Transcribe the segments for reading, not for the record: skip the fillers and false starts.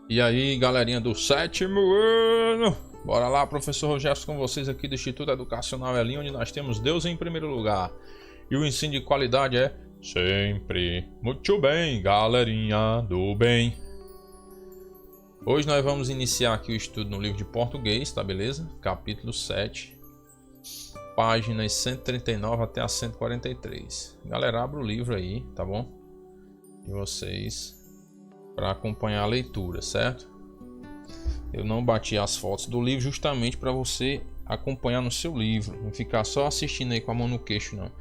E aí, galerinha do sétimo ano, bora lá, professor Rogério com vocês aqui do Instituto Educacional Elim, onde nós temos Deus em primeiro lugar e o ensino de qualidade é sempre. Muito bem, galerinha do bem. Hoje nós vamos iniciar aqui o estudo no livro de português, tá beleza? Capítulo 7, páginas 139 até a 143. Galera, abra o livro aí, tá bom? De vocês para acompanhar a leitura, certo? Eu não bati as fotos do livro justamente para você acompanhar no seu livro, não ficar só assistindo aí com a mão no queixo, não.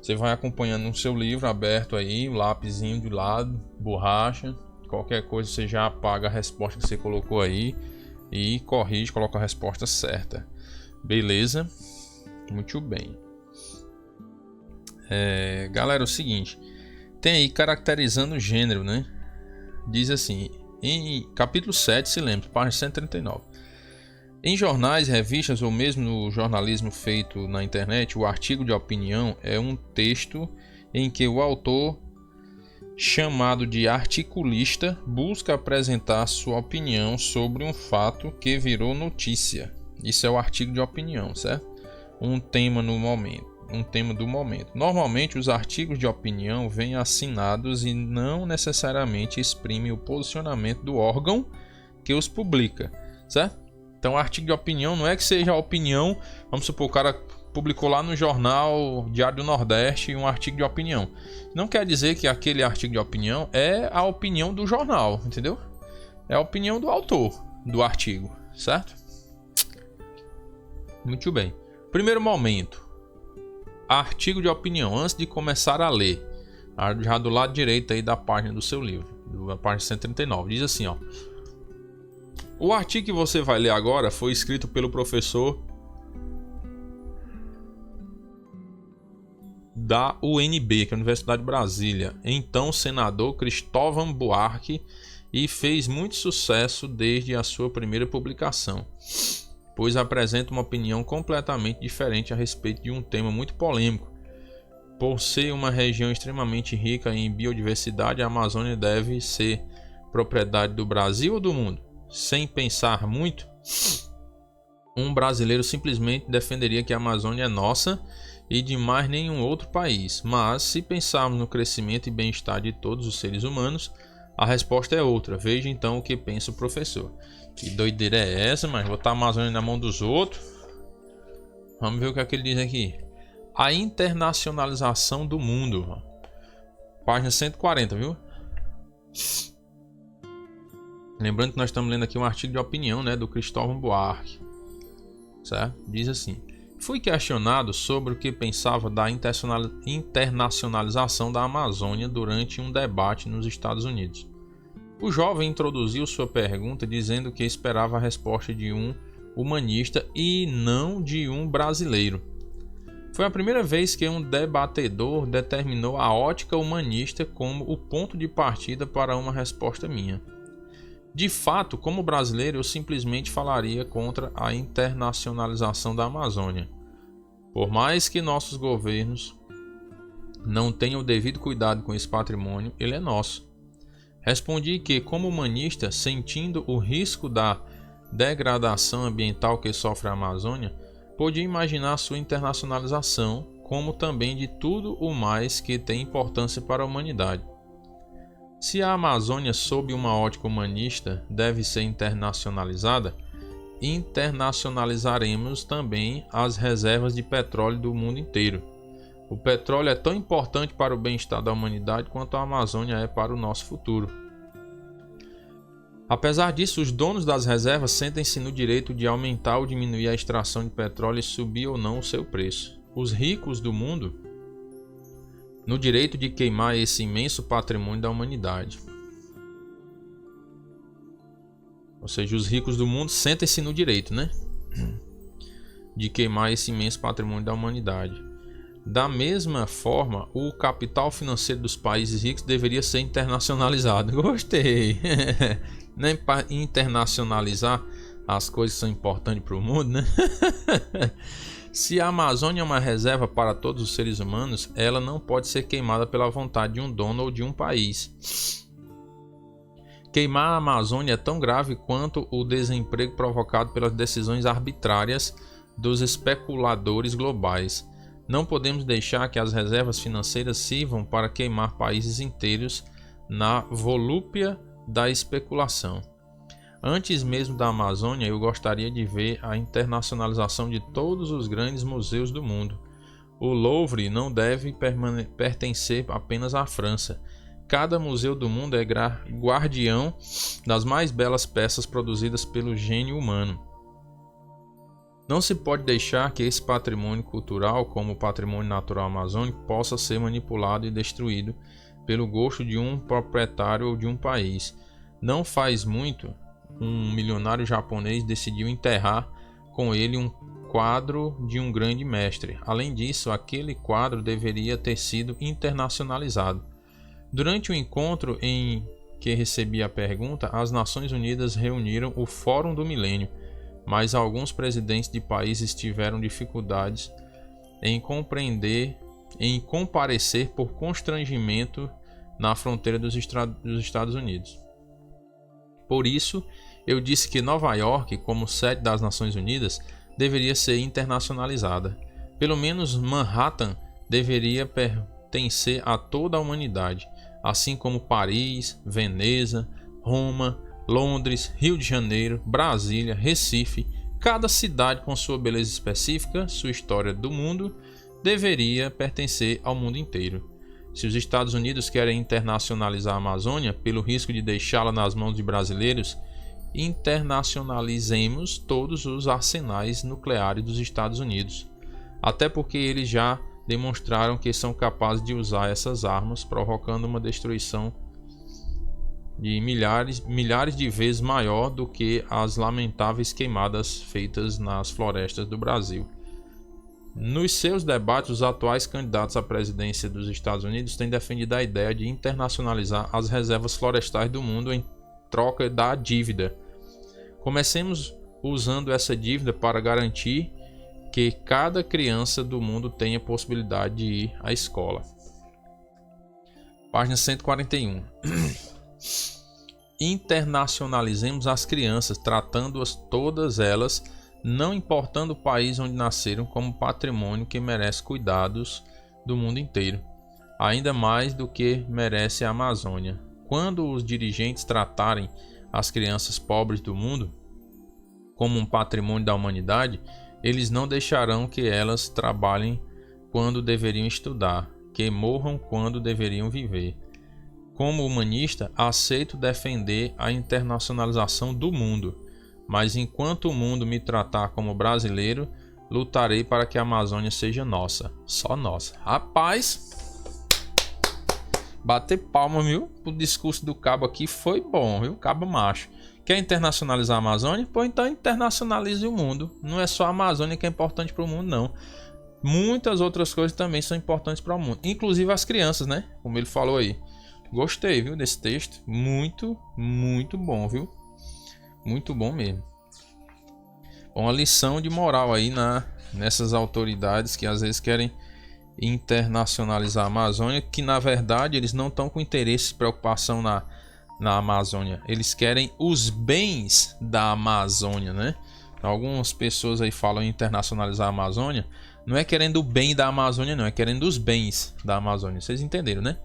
Você vai acompanhando no seu livro aberto aí, o lápisinho de lado, borracha, qualquer coisa você já apaga a resposta que você colocou aí e corrige, coloca a resposta certa. Beleza? Muito bem. Galera, é o seguinte, tem aí caracterizando o gênero, né? Diz assim, em capítulo 7, se lembra, página 139. Em jornais, revistas ou mesmo no jornalismo feito na internet, o artigo de opinião é um texto em que o autor, chamado de articulista, busca apresentar sua opinião sobre um fato que virou notícia. Isso é o artigo de opinião, certo? Um tema do momento. Normalmente, os artigos de opinião vêm assinados e não necessariamente exprimem o posicionamento do órgão que os publica, certo? Então, o artigo de opinião não é que seja a opinião, vamos supor, o cara publicou lá no jornal Diário do Nordeste um artigo de opinião. Não quer dizer que aquele artigo de opinião é a opinião do jornal, entendeu? É a opinião do autor do artigo, certo? Muito bem. Primeiro momento. Artigo de opinião, antes de começar a ler, já do lado direito aí da página do seu livro, da página 139, diz assim, ó: o artigo que você vai ler agora foi escrito pelo professor da UNB, que é a Universidade de Brasília, então senador Cristóvão Buarque, e fez muito sucesso desde a sua primeira publicação, pois apresenta uma opinião completamente diferente a respeito de um tema muito polêmico. Por ser uma região extremamente rica em biodiversidade, a Amazônia deve ser propriedade do Brasil ou do mundo? Sem pensar muito, um brasileiro simplesmente defenderia que a Amazônia é nossa e de mais nenhum outro país. Mas, se pensarmos no crescimento e bem-estar de todos os seres humanos, a resposta é outra. Veja então o que pensa o professor. Que doideira é essa, mas botar a Amazônia na mão dos outros? Vamos ver o que é que ele diz aqui. A internacionalização do mundo. Página 140, viu? Lembrando que nós estamos lendo aqui um artigo de opinião, né, do Cristóvão Buarque. Certo? Diz assim: fui questionado sobre o que pensava da internacionalização da Amazônia durante um debate nos Estados Unidos. O jovem introduziu sua pergunta dizendo que esperava a resposta de um humanista e não de um brasileiro. Foi a primeira vez que um debatedor determinou a ótica humanista como o ponto de partida para uma resposta minha. De fato, como brasileiro, eu simplesmente falaria contra a internacionalização da Amazônia. Por mais que nossos governos não tenham o devido cuidado com esse patrimônio, ele é nosso. Respondi que, como humanista, sentindo o risco da degradação ambiental que sofre a Amazônia, podia imaginar sua internacionalização, como também de tudo o mais que tem importância para a humanidade. Se a Amazônia, sob uma ótica humanista, deve ser internacionalizada, internacionalizaremos também as reservas de petróleo do mundo inteiro. O petróleo é tão importante para o bem-estar da humanidade quanto a Amazônia é para o nosso futuro. Apesar disso, os donos das reservas sentem-se no direito de aumentar ou diminuir a extração de petróleo e subir ou não o seu preço. Os ricos do mundo no direito de queimar esse imenso patrimônio da humanidade. Ou seja, os ricos do mundo sentem-se no direito, né, de queimar esse imenso patrimônio da humanidade. Da mesma forma, o capital financeiro dos países ricos deveria ser internacionalizado. Gostei! Nem para internacionalizar as coisas que são importantes para o mundo, né? Se a Amazônia é uma reserva para todos os seres humanos, ela não pode ser queimada pela vontade de um dono ou de um país. Queimar a Amazônia é tão grave quanto o desemprego provocado pelas decisões arbitrárias dos especuladores globais. Não podemos deixar que as reservas financeiras sirvam para queimar países inteiros na volúpia da especulação. Antes mesmo da Amazônia, eu gostaria de ver a internacionalização de todos os grandes museus do mundo. O Louvre não deve pertencer apenas à França. Cada museu do mundo é guardião das mais belas peças produzidas pelo gênio humano. Não se pode deixar que esse patrimônio cultural, como o patrimônio natural amazônico, possa ser manipulado e destruído pelo gosto de um proprietário ou de um país. Não faz muito, um milionário japonês decidiu enterrar com ele um quadro de um grande mestre. Além disso, aquele quadro deveria ter sido internacionalizado. Durante o encontro em que recebi a pergunta, as Nações Unidas reuniram o Fórum do Milênio, mas alguns presidentes de países tiveram dificuldades em comparecer por constrangimento na fronteira dos Estados Unidos. Por isso, eu disse que Nova York, como sede das Nações Unidas, deveria ser internacionalizada. Pelo menos Manhattan deveria pertencer a toda a humanidade, assim como Paris, Veneza, Roma, Londres, Rio de Janeiro, Brasília, Recife. Cada cidade com sua beleza específica, sua história do mundo, deveria pertencer ao mundo inteiro. Se os Estados Unidos querem internacionalizar a Amazônia, pelo risco de deixá-la nas mãos de brasileiros, internacionalizemos todos os arsenais nucleares dos Estados Unidos. Até porque eles já demonstraram que são capazes de usar essas armas, provocando uma destruição de milhares de vezes maior do que as lamentáveis queimadas feitas nas florestas do Brasil. Nos seus debates, os atuais candidatos à presidência dos Estados Unidos têm defendido a ideia de internacionalizar as reservas florestais do mundo em troca da dívida. Comecemos usando essa dívida para garantir que cada criança do mundo tenha possibilidade de ir à escola. Página 141. Internacionalizemos as crianças, tratando-as todas elas, não importando o país onde nasceram, como patrimônio que merece cuidados do mundo inteiro, ainda mais do que merece a Amazônia. Quando os dirigentes tratarem as crianças pobres do mundo como um patrimônio da humanidade, eles não deixarão que elas trabalhem quando deveriam estudar, que morram quando deveriam viver. Como humanista, aceito defender a internacionalização do mundo, mas enquanto o mundo me tratar como brasileiro, lutarei para que a Amazônia seja nossa, só nossa. Rapaz, bater palma, viu? O discurso do cabo aqui foi bom, viu? Cabo macho. Quer internacionalizar a Amazônia? Pô, então internacionalize o mundo. Não é só a Amazônia que é importante para o mundo, não. Muitas outras coisas também são importantes para o mundo, inclusive as crianças, né? Como ele falou aí. Gostei, viu, desse texto. Muito, muito bom, viu? Muito bom mesmo. Uma lição de moral aí nessas autoridades que às vezes querem internacionalizar a Amazônia, que na verdade eles não estão com interesse e preocupação na Amazônia. Eles querem os bens da Amazônia, né? Algumas pessoas aí falam em internacionalizar a Amazônia. Não é querendo o bem da Amazônia, não. É querendo os bens da Amazônia. Vocês entenderam, né?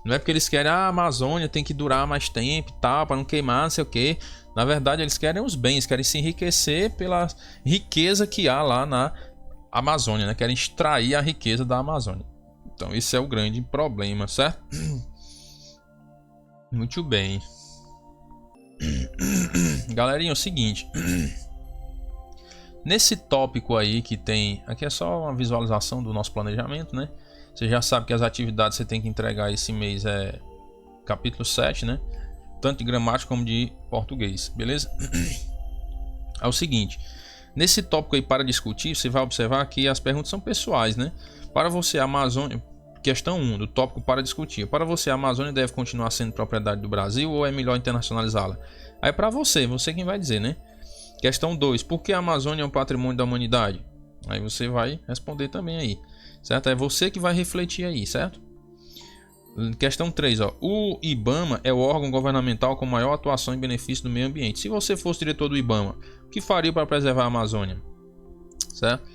Não é porque eles querem a Amazônia tem que durar mais tempo e tal, para não queimar, não sei o que. Na verdade, eles querem os bens, querem se enriquecer pela riqueza que há lá na Amazônia, né? Querem extrair a riqueza da Amazônia. Então, esse é o grande problema, certo? Muito bem. Galerinha, é o seguinte. Nesse tópico aí que tem... Aqui é só uma visualização do nosso planejamento, né? Você já sabe que as atividades que você tem que entregar esse mês é capítulo 7, né? Tanto de gramática como de português, beleza? É o seguinte, nesse tópico aí para discutir, você vai observar que as perguntas são pessoais, né? Para você, a Amazônia, questão 1 do tópico para discutir. Para você, a Amazônia deve continuar sendo propriedade do Brasil ou é melhor internacionalizá-la? Aí para você quem vai dizer, né? Questão 2, por que a Amazônia é um patrimônio da humanidade? Aí você vai responder também aí. Certo? É você que vai refletir aí, certo? Questão 3, ó. O IBAMA é o órgão governamental com maior atuação em benefício do meio ambiente. Se você fosse diretor do IBAMA, o que faria para preservar a Amazônia? Certo?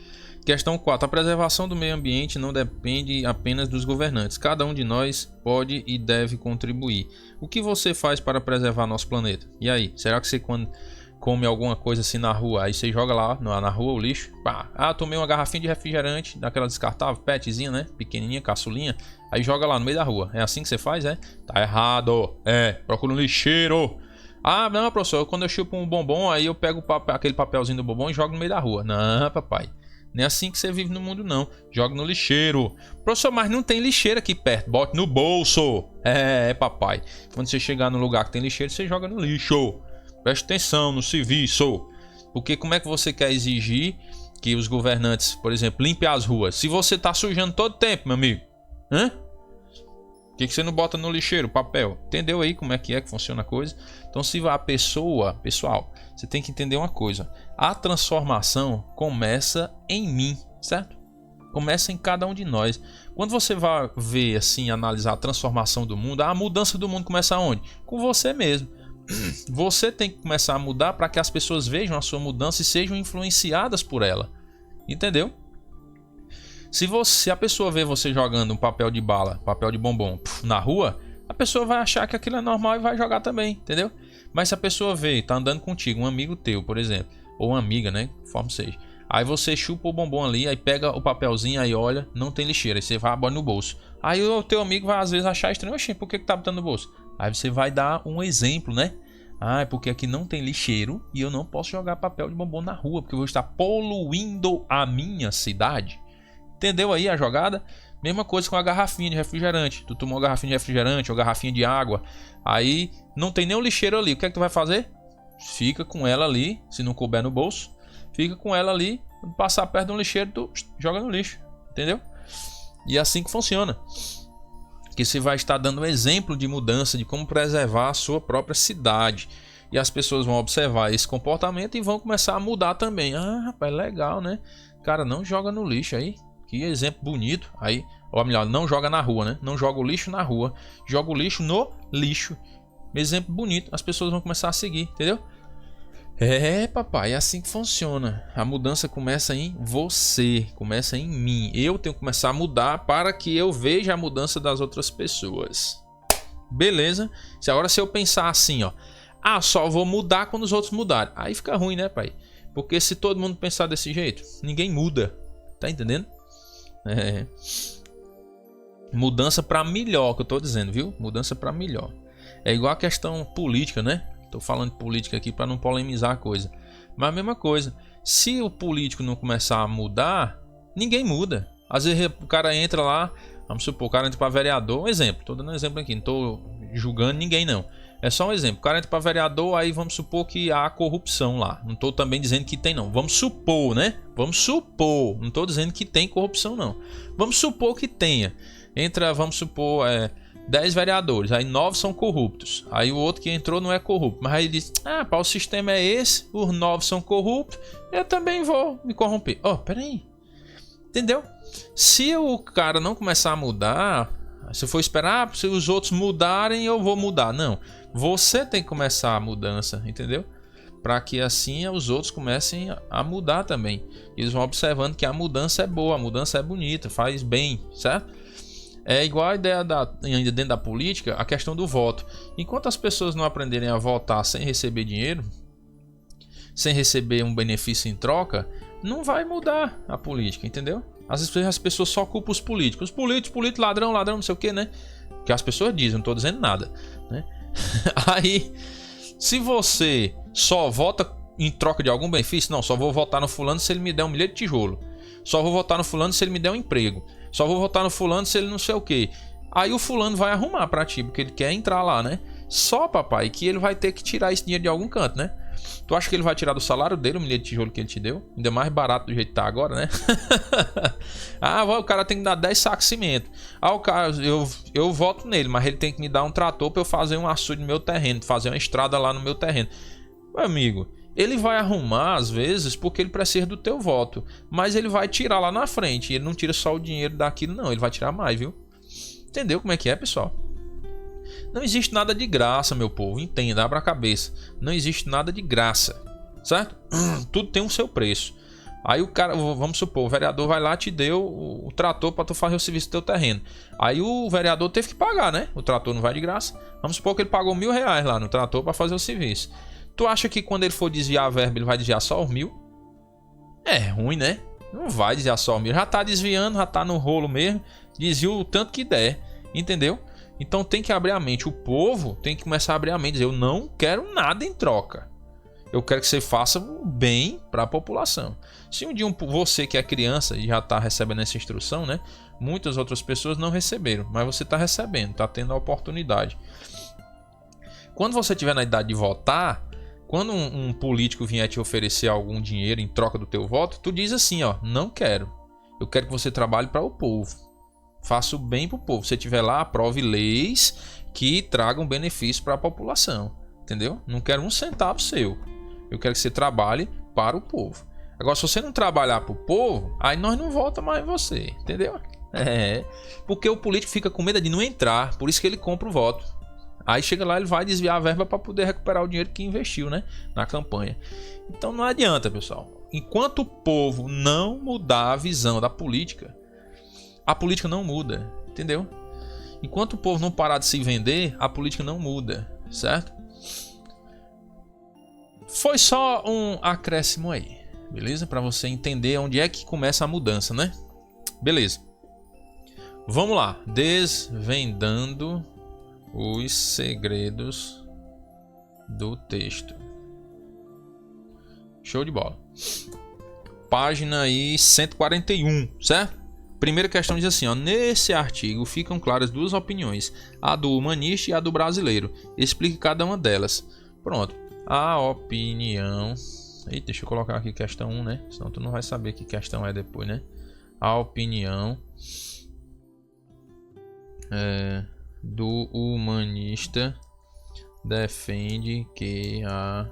Questão 4. A preservação do meio ambiente não depende apenas dos governantes. Cada um de nós pode e deve contribuir. O que você faz para preservar nosso planeta? E aí? Será que você, quando come alguma coisa assim na rua, aí você joga lá na rua o lixo? Pá. Ah, tomei uma garrafinha de refrigerante, daquela descartável, petzinha, né? Pequenininha, caçulinha. Aí joga lá no meio da rua. É assim que você faz, é? Tá errado. Procura um lixeiro. Ah, não, professor, quando eu chupo um bombom, aí eu pego aquele papelzinho do bombom e jogo no meio da rua. Não, papai. Não é assim que você vive no mundo, não. Joga no lixeiro. Professor, mas não tem lixeira aqui perto. Bote no bolso. Papai. Quando você chegar no lugar que tem lixeiro, você joga no lixo. Preste atenção no serviço. Porque como é que você quer exigir que os governantes, por exemplo, limpem as ruas? Se você tá sujando todo tempo, meu amigo. Por que você não bota no lixeiro papel? Entendeu aí como é que funciona a coisa? Então, se a pessoa... Pessoal, você tem que entender uma coisa. A transformação começa em mim, certo? Começa em cada um de nós. Quando você vai ver, assim, analisar a transformação do mundo, a mudança do mundo começa onde? Com você mesmo. Você tem que começar a mudar para que as pessoas vejam a sua mudança e sejam influenciadas por ela. Entendeu? Se a pessoa vê você jogando um papel de bala, papel de bombom na rua, a pessoa vai achar que aquilo é normal e vai jogar também, entendeu? Mas se a pessoa vê, tá andando contigo, um amigo teu, por exemplo, ou uma amiga, né, conforme seja. Aí você chupa o bombom ali, aí pega o papelzinho, aí olha, não tem lixeira, aí você vai abrir no bolso. Aí o teu amigo vai às vezes achar estranho, oxê, por que tá botando no bolso? Aí você vai dar um exemplo, né? Ah, é porque aqui não tem lixeiro e eu não posso jogar papel de bombom na rua, porque eu vou estar poluindo a minha cidade. Entendeu aí a jogada? Mesma coisa com a garrafinha de refrigerante. Tu tomou uma garrafinha de refrigerante ou garrafinha de água. Aí não tem nem o lixeiro ali. O que é que tu vai fazer? Fica com ela ali. Se não couber no bolso, fica com ela ali. Quando passar perto de um lixeiro, tu joga no lixo. Entendeu? E é assim que funciona. Que você vai estar dando um exemplo de mudança, de como preservar a sua própria cidade. E as pessoas vão observar esse comportamento e vão começar a mudar também. Ah, rapaz, legal, né? Cara, não joga no lixo aí. Que exemplo bonito. Aí, ou melhor, não joga na rua, né? Não joga o lixo na rua. Joga o lixo no lixo. Exemplo bonito. As pessoas vão começar a seguir, entendeu? Papai, é assim que funciona. A mudança começa em você. Começa em mim. Eu tenho que começar a mudar para que eu veja a mudança das outras pessoas. Beleza? Agora se eu pensar assim, ó. Ah, só vou mudar quando os outros mudarem. Aí fica ruim, né, pai? Porque se todo mundo pensar desse jeito, ninguém muda. Tá entendendo? Mudança para melhor, que eu tô dizendo, viu? Mudança para melhor. É igual a questão política, né? Tô falando de política aqui para não polemizar a coisa. Mas a mesma coisa. Se o político não começar a mudar, ninguém muda. Às vezes o cara entra lá, vamos supor, o cara entra para vereador. Um exemplo, tô dando um exemplo aqui, não tô julgando ninguém não. É só um exemplo. O cara entra para vereador, aí vamos supor que há corrupção lá. Não tô também dizendo que tem não. Vamos supor, né? Vamos supor. Não tô dizendo que tem corrupção não. Vamos supor que tenha. Entra, vamos supor, 10 vereadores. Aí 9 são corruptos. Aí o outro que entrou não é corrupto. Mas aí ele diz, o sistema é esse. Os 9 são corruptos. Eu também vou me corromper. Peraí. Entendeu? Se o cara não começar a mudar... Se eu for esperar, se os outros mudarem, eu vou mudar. Não. Você tem que começar a mudança, entendeu? Para que assim os outros comecem a mudar também. Eles vão observando que a mudança é boa, a mudança é bonita, faz bem, certo? É igual a ideia ainda dentro da política, a questão do voto. Enquanto as pessoas não aprenderem a votar sem receber dinheiro, sem receber um benefício em troca, não vai mudar a política, entendeu? Às vezes as pessoas só culpam os políticos. Os políticos, ladrão, não sei o que, né? Que as pessoas dizem, não tô dizendo nada, né? Aí, se você só vota em troca de algum benefício, não, só vou votar no fulano se ele me der um milhete de tijolo. Só vou votar no fulano se ele me der um emprego. Só vou votar no fulano se ele não sei o que. Aí o fulano vai arrumar pra ti, porque ele quer entrar lá, né? Só, papai, que ele vai ter que tirar esse dinheiro de algum canto, né? Tu acha que ele vai tirar do salário dele o milhete de tijolo que ele te deu? Ainda mais barato do jeito que tá agora, né? O cara tem que dar 10 sacos de cimento. O cara, eu voto nele, mas ele tem que me dar um trator pra eu fazer um açude no meu terreno, fazer uma estrada lá no meu terreno. Meu amigo, ele vai arrumar às vezes porque ele precisa do teu voto, mas ele vai tirar lá na frente. Ele não tira só o dinheiro daquilo, não. Ele vai tirar mais, viu? Entendeu como é que é, pessoal? Não existe nada de graça, meu povo. Entenda, abra a cabeça. Não existe nada de graça, certo? Tudo tem um seu preço. Aí o cara, vamos supor, o vereador vai lá, te deu o trator para tu fazer o serviço do teu terreno. Aí o vereador teve que pagar, né? O trator não vai de graça. Vamos supor que ele pagou R$1.000 lá no trator para fazer o serviço. Tu acha que quando ele for desviar a verba, ele vai desviar só os 1.000? É ruim, né? Não vai desviar só os 1.000. Já tá desviando, já tá no rolo mesmo. Desvia o tanto que der, entendeu? Então tem que abrir a mente. O povo tem que começar a abrir a mente. Dizer, eu não quero nada em troca. Eu quero que você faça o bem para a população. Se um dia você que é criança e já está recebendo essa instrução, né? Muitas outras pessoas não receberam, mas você está recebendo, está tendo a oportunidade. Quando você estiver na idade de votar, quando um político vier te oferecer algum dinheiro em troca do teu voto, tu diz assim, ó, não quero. Eu quero que você trabalhe para o povo. Faça o bem para o povo. Se você estiver lá, aprove leis que tragam benefício para a população. Entendeu? Não quero um centavo seu. Eu quero que você trabalhe para o povo. Agora, se você não trabalhar para o povo, aí nós não volta mais em você. Entendeu? Porque o político fica com medo de não entrar. Por isso que ele compra o voto. Aí chega lá, ele vai desviar a verba para poder recuperar o dinheiro que investiu, né, na campanha. Então não adianta, pessoal. Enquanto o povo não mudar a visão da política, a política não muda. Entendeu? Enquanto o povo não parar de se vender, a política não muda. Certo? Foi só um acréscimo aí, beleza? Para você entender onde é que começa a mudança, né? Beleza. Vamos lá. Desvendando os segredos do texto. Show de bola. Página aí 141, certo? Primeira questão diz assim, ó. Nesse artigo ficam claras duas opiniões. A do humanista e a do brasileiro. Explique cada uma delas. Pronto. A opinião... Eita, deixa eu colocar aqui questão 1, né? Senão tu não vai saber que questão é depois, né? A opinião do humanista defende que a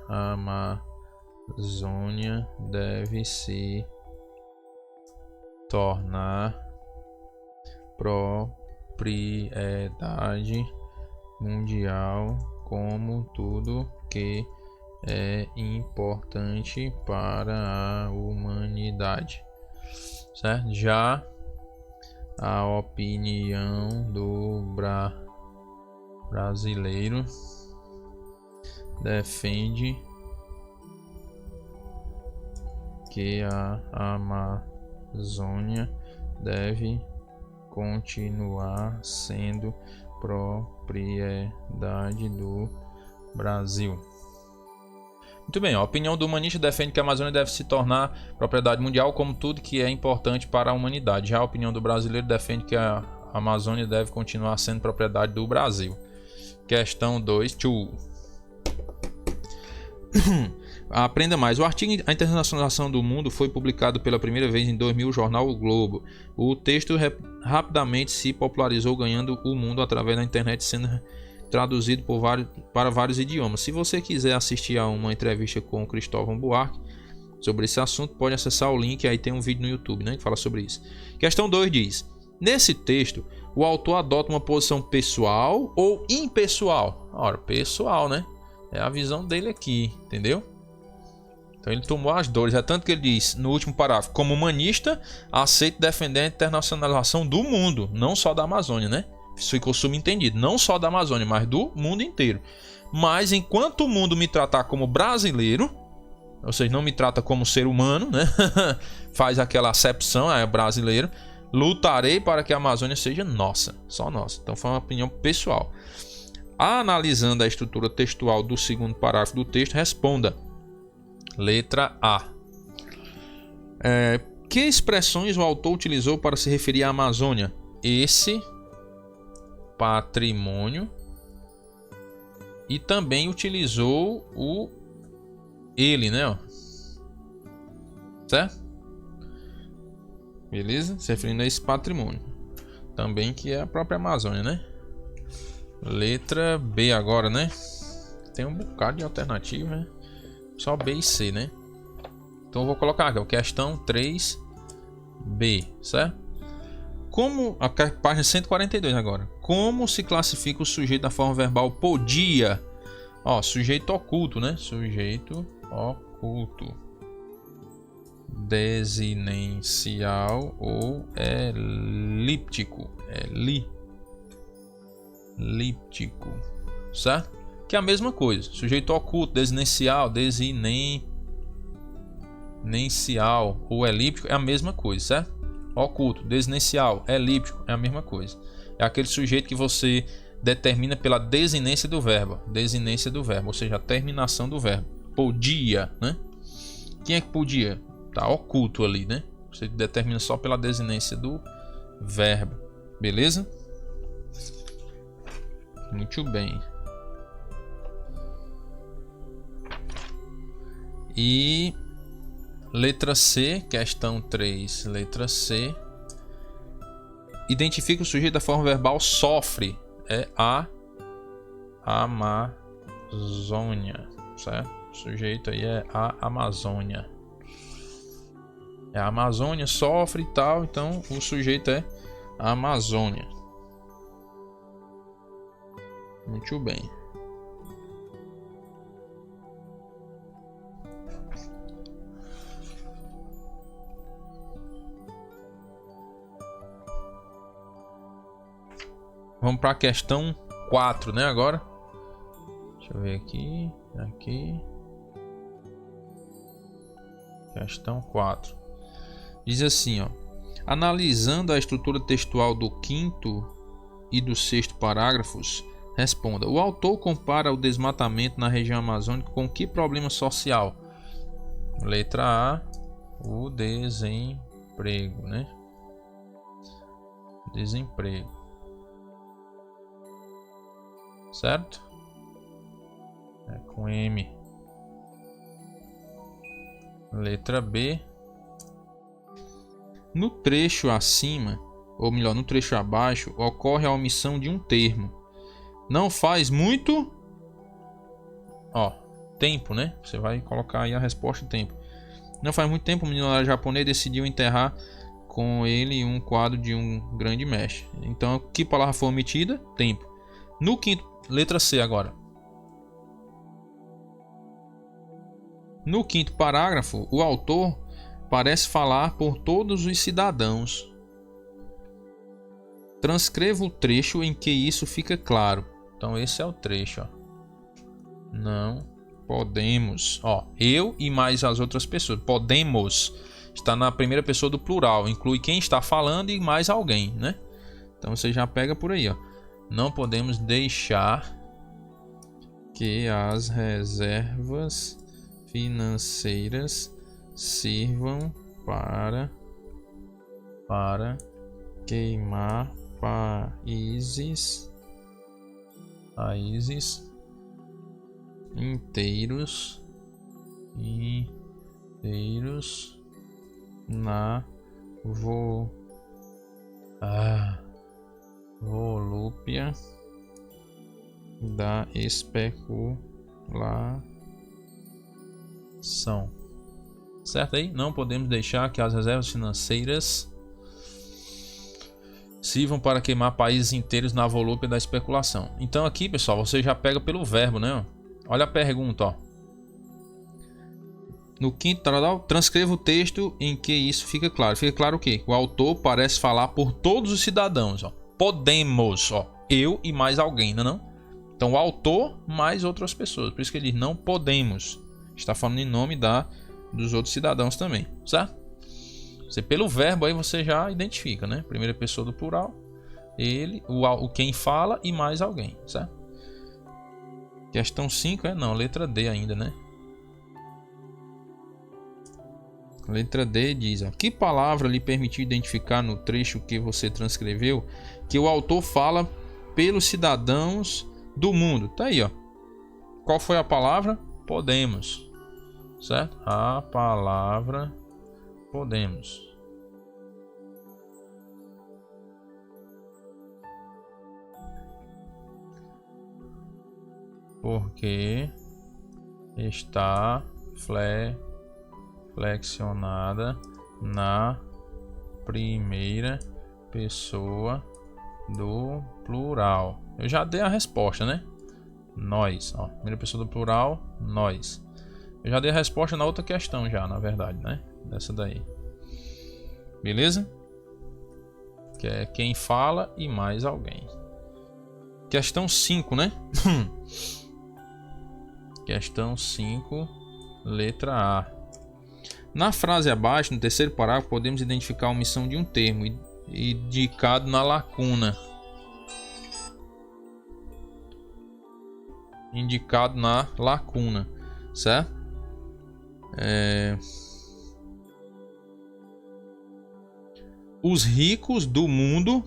Amazônia deve se tornar propriedade mundial, como tudo que é importante para a humanidade, certo? Já a opinião do brasileiro defende que a Amazônia deve continuar sendo propriedade do Brasil. Muito bem, a opinião do humanista defende que a Amazônia deve se tornar propriedade mundial, como tudo que é importante para a humanidade. Já a opinião do brasileiro defende que a Amazônia deve continuar sendo propriedade do Brasil. Questão 2. Aprenda mais. O artigo A Internacionalização do Mundo foi publicado pela primeira vez em 2000 no jornal O Globo. O texto rapidamente se popularizou, ganhando o mundo através da internet, sendo traduzido para vários idiomas. Se você quiser assistir a uma entrevista com o Cristóvão Buarque sobre esse assunto, pode acessar o link, aí tem um vídeo no YouTube, né, que fala sobre isso. Questão 2 diz: nesse texto, o autor adota uma posição pessoal ou impessoal? Ora, pessoal, né? É a visão dele aqui, entendeu? Então ele tomou as dores. É tanto que ele diz no último parágrafo: como humanista, aceito defender a internacionalização do mundo, não só da Amazônia, né? Isso ficou subentendido, não só da Amazônia, mas do mundo inteiro. Mas enquanto o mundo me tratar como brasileiro, ou seja, não me trata como ser humano, né? Faz aquela acepção, é brasileiro. Lutarei para que a Amazônia seja nossa, só nossa. Então foi uma opinião pessoal. Analisando a estrutura textual do segundo parágrafo do texto, responda. Letra A. Que expressões o autor utilizou para se referir à Amazônia? Esse patrimônio, e também utilizou o ele, né? Ó. Certo? Beleza? Se referindo a esse patrimônio. Também que é a própria Amazônia, né? Letra B agora, né? Tem um bocado de alternativa, né? Só B e C, né? Então eu vou colocar aqui, ó, questão 3B, certo? como a página 142 agora. Como se classifica o sujeito da forma verbal podia? Ó, sujeito oculto, né? Sujeito oculto. Desinencial ou elíptico. Elíptico, certo? Que é a mesma coisa. Sujeito oculto, desinencial, desinencial ou elíptico é a mesma coisa, certo? Oculto, desinencial, elíptico é a mesma coisa. É aquele sujeito que você determina pela desinência do verbo. Desinência do verbo, ou seja, a terminação do verbo. Podia, né? Quem é que podia? Tá oculto ali, né? Você determina só pela desinência do verbo. Beleza? Muito bem. E letra C, questão 3, letra C. Identifica o sujeito da forma verbal sofre. É a Amazônia, certo? O sujeito aí é a Amazônia. É a Amazônia, sofre e tal, então o sujeito é a Amazônia. Muito bem. Vamos para a questão 4, né, agora? Deixa eu ver aqui, aqui. Questão 4. Diz assim, ó. Analisando a estrutura textual do 5º e do 6º parágrafos, responda. O autor compara o desmatamento na região amazônica com que problema social? Letra A, o desemprego, né? Desemprego. Certo? É com M. Letra B. No trecho acima, ou melhor, no trecho abaixo, ocorre a omissão de um termo. Não faz muito... Ó, tempo, né? Você vai colocar aí a resposta tempo. Não faz muito tempo, o milionário japonês decidiu enterrar com ele um quadro de um grande mestre. Então, que palavra foi omitida? Tempo. No 5º, letra C agora. No 5º parágrafo, o autor parece falar por todos os cidadãos. Transcreva o trecho em que isso fica claro. Então esse é o trecho, ó. Não podemos, ó, eu e mais as outras pessoas. Podemos está na primeira pessoa do plural, inclui quem está falando e mais alguém, né? Então você já pega por aí, ó. Não podemos deixar que as reservas financeiras sirvam para queimar países inteiros na volúpia da especulação. Certo aí? Não podemos deixar que as reservas financeiras sirvam para queimar países inteiros na volúpia da especulação. Então aqui, pessoal, você já pega pelo verbo, né? Olha a pergunta, ó. No 5º, transcreva o texto em que isso fica claro. Fica claro o quê? O autor parece falar por todos os cidadãos, ó. Podemos, ó. Eu e mais alguém, não é não? Então o autor mais outras pessoas. Por isso que ele diz não podemos. Está falando em nome dos outros cidadãos também, certo? Você, pelo verbo aí você já identifica, né? Primeira pessoa do plural, ele, o quem fala e mais alguém, certo? Questão 5 não, letra D ainda, né? Letra D diz, ó, que palavra lhe permitiu identificar no trecho que você transcreveu que o autor fala pelos cidadãos do mundo? Tá aí, ó. Qual foi a palavra? Podemos. Certo? A palavra podemos. Porque está flexionada na primeira pessoa do plural. Eu já dei a resposta, né? Nós, ó, primeira pessoa do plural, nós. Eu já dei a resposta na outra questão já, na verdade, né? Dessa daí. Beleza? Que é quem fala e mais alguém. Questão 5, né? Questão 5, letra A. Na frase abaixo, no terceiro parágrafo, podemos identificar a omissão de um termo indicado na lacuna. Indicado na lacuna, certo? Os ricos do mundo,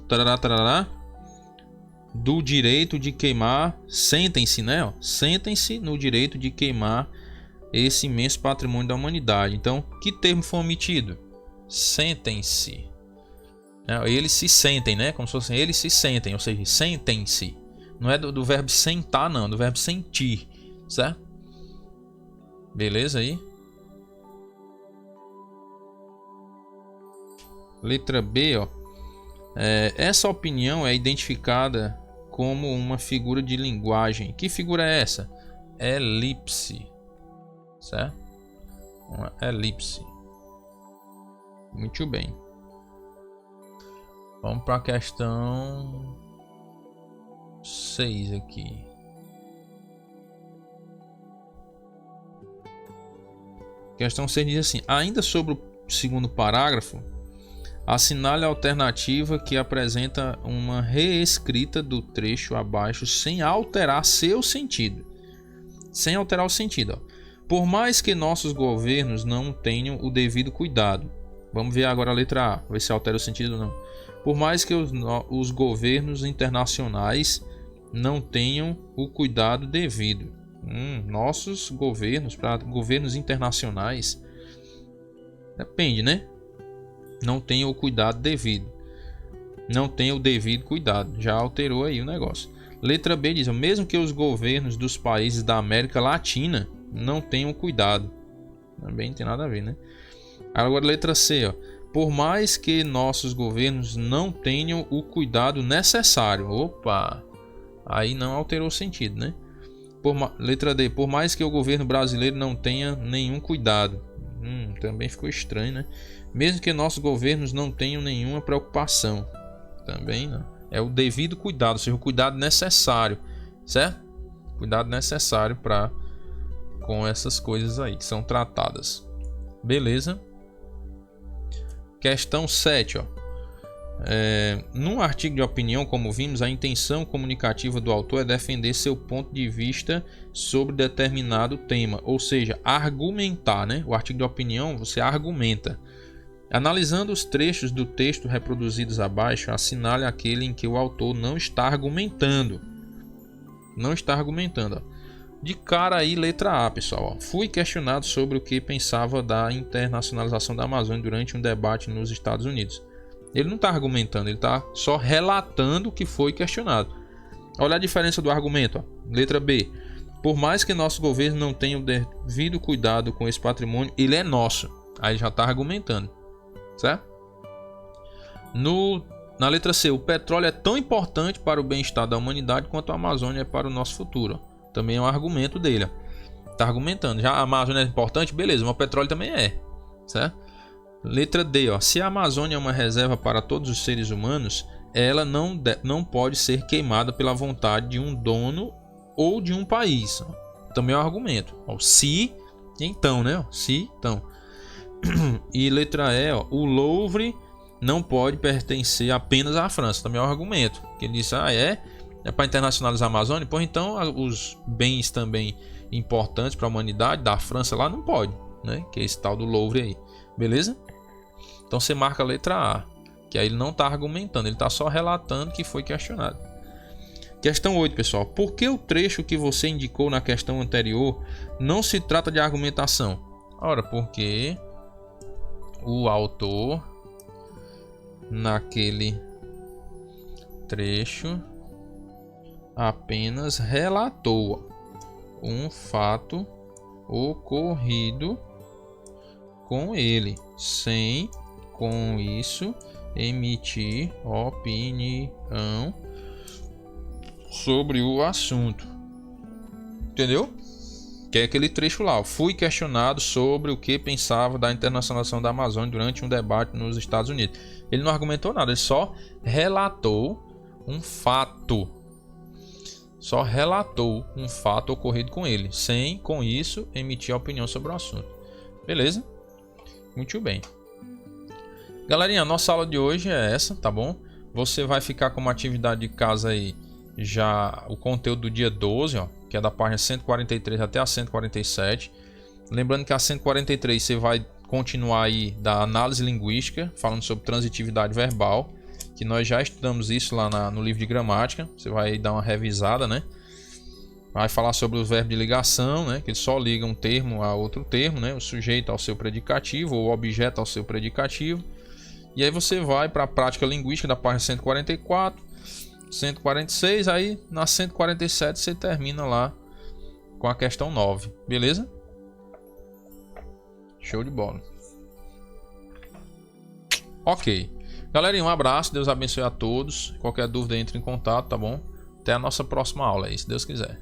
do direito de queimar, sentem-se, né? Ó, sentem-se no direito de queimar esse imenso patrimônio da humanidade. Então, que termo foi omitido? Sentem-se. Eles se sentem, né? Como se fossem eles se sentem, ou seja, sentem-se. Não é do verbo sentar, não, do verbo sentir, certo? Beleza aí? Letra B, ó. Essa opinião é identificada como uma figura de linguagem. Que figura é essa? Elipse, certo? Uma elipse. Muito bem. Vamos para a questão 6 aqui. Questão 6 diz assim: ainda sobre o segundo parágrafo, assinale a alternativa que apresenta uma reescrita do trecho abaixo sem alterar seu sentido. Sem alterar o sentido. Ó. Por mais que nossos governos não tenham o devido cuidado. Vamos ver agora a letra A, ver se altera o sentido ou não. Por mais que os governos internacionais não tenham o cuidado devido. Nossos governos, para governos internacionais, depende, né? Não tem o cuidado devido. Não tem o devido cuidado. Já alterou aí o negócio. Letra B diz: mesmo que os governos dos países da América Latina não tenham cuidado. Também não tem nada a ver, né? Agora letra C, ó. Por mais que nossos governos não tenham o cuidado necessário. Opa! Aí não alterou o sentido, né? Letra D. Por mais que o governo brasileiro não tenha nenhum cuidado. Também ficou estranho, né? Mesmo que nossos governos não tenham nenhuma preocupação. Também não. É o devido cuidado, ou seja, o cuidado necessário, certo? Cuidado necessário com essas coisas aí que são tratadas. Beleza? Questão 7, ó. Num artigo de opinião, como vimos, a intenção comunicativa do autor é defender seu ponto de vista sobre determinado tema, ou seja, argumentar, né? O artigo de opinião, você argumenta. Analisando os trechos do texto reproduzidos abaixo, assinale aquele em que o autor não está argumentando. Não está argumentando. Ó. De cara aí, letra A, pessoal. Ó. Fui questionado sobre o que pensava da internacionalização da Amazônia durante um debate nos Estados Unidos. Ele não está argumentando, ele está só relatando o que foi questionado. Olha a diferença do argumento. Ó. Letra B. Por mais que nosso governo não tenha o devido cuidado com esse patrimônio, ele é nosso. Aí já está argumentando. Certo? Na letra C. O petróleo é tão importante para o bem-estar da humanidade quanto a Amazônia é para o nosso futuro. Também é um argumento dele. Está argumentando. Já a Amazônia é importante? Beleza, mas o petróleo também é. Certo? Letra D. Ó, se a Amazônia é uma reserva para todos os seres humanos, ela não pode ser queimada pela vontade de um dono ou de um país. Ó. Também é um argumento. Ó, se, então, né? Ó, se, então. E letra E. Ó, o Louvre não pode pertencer apenas à França. Também é um argumento. Que ele diz, é para internacionalizar a Amazônia? Pois então os bens também importantes para a humanidade da França lá não pode, né? Que é esse tal do Louvre aí. Beleza? Então você marca a letra A, que aí ele não está argumentando, ele está só relatando que foi questionado. Questão 8, pessoal. Por que o trecho que você indicou na questão anterior não se trata de argumentação? Ora, porque o autor naquele trecho apenas relatou um fato ocorrido com ele, sem com isso emitir opinião sobre o assunto. Entendeu? Que é aquele trecho lá. Fui questionado sobre o que pensava da internacionalização da Amazônia durante um debate nos Estados Unidos. Ele não argumentou nada, ele só relatou um fato. Só relatou um fato ocorrido com ele, sem, com isso, emitir opinião sobre o assunto. Beleza? Muito bem. Galerinha, a nossa aula de hoje é essa, tá bom? Você vai ficar com uma atividade de casa aí, já o conteúdo do dia 12, ó, que é da página 143 até a 147. Lembrando que a 143 você vai continuar aí da análise linguística, falando sobre transitividade verbal, que nós já estudamos isso lá no livro de gramática. Você vai dar uma revisada, né? Vai falar sobre o verbo de ligação, né? Que ele só liga um termo a outro termo, né? O sujeito ao seu predicativo ou o objeto ao seu predicativo. E aí você vai para a prática linguística da página 144, 146, aí na 147 você termina lá com a questão 9, beleza? Show de bola. Ok. Galerinha, um abraço, Deus abençoe a todos. Qualquer dúvida, entre em contato, tá bom? Até a nossa próxima aula aí, se Deus quiser.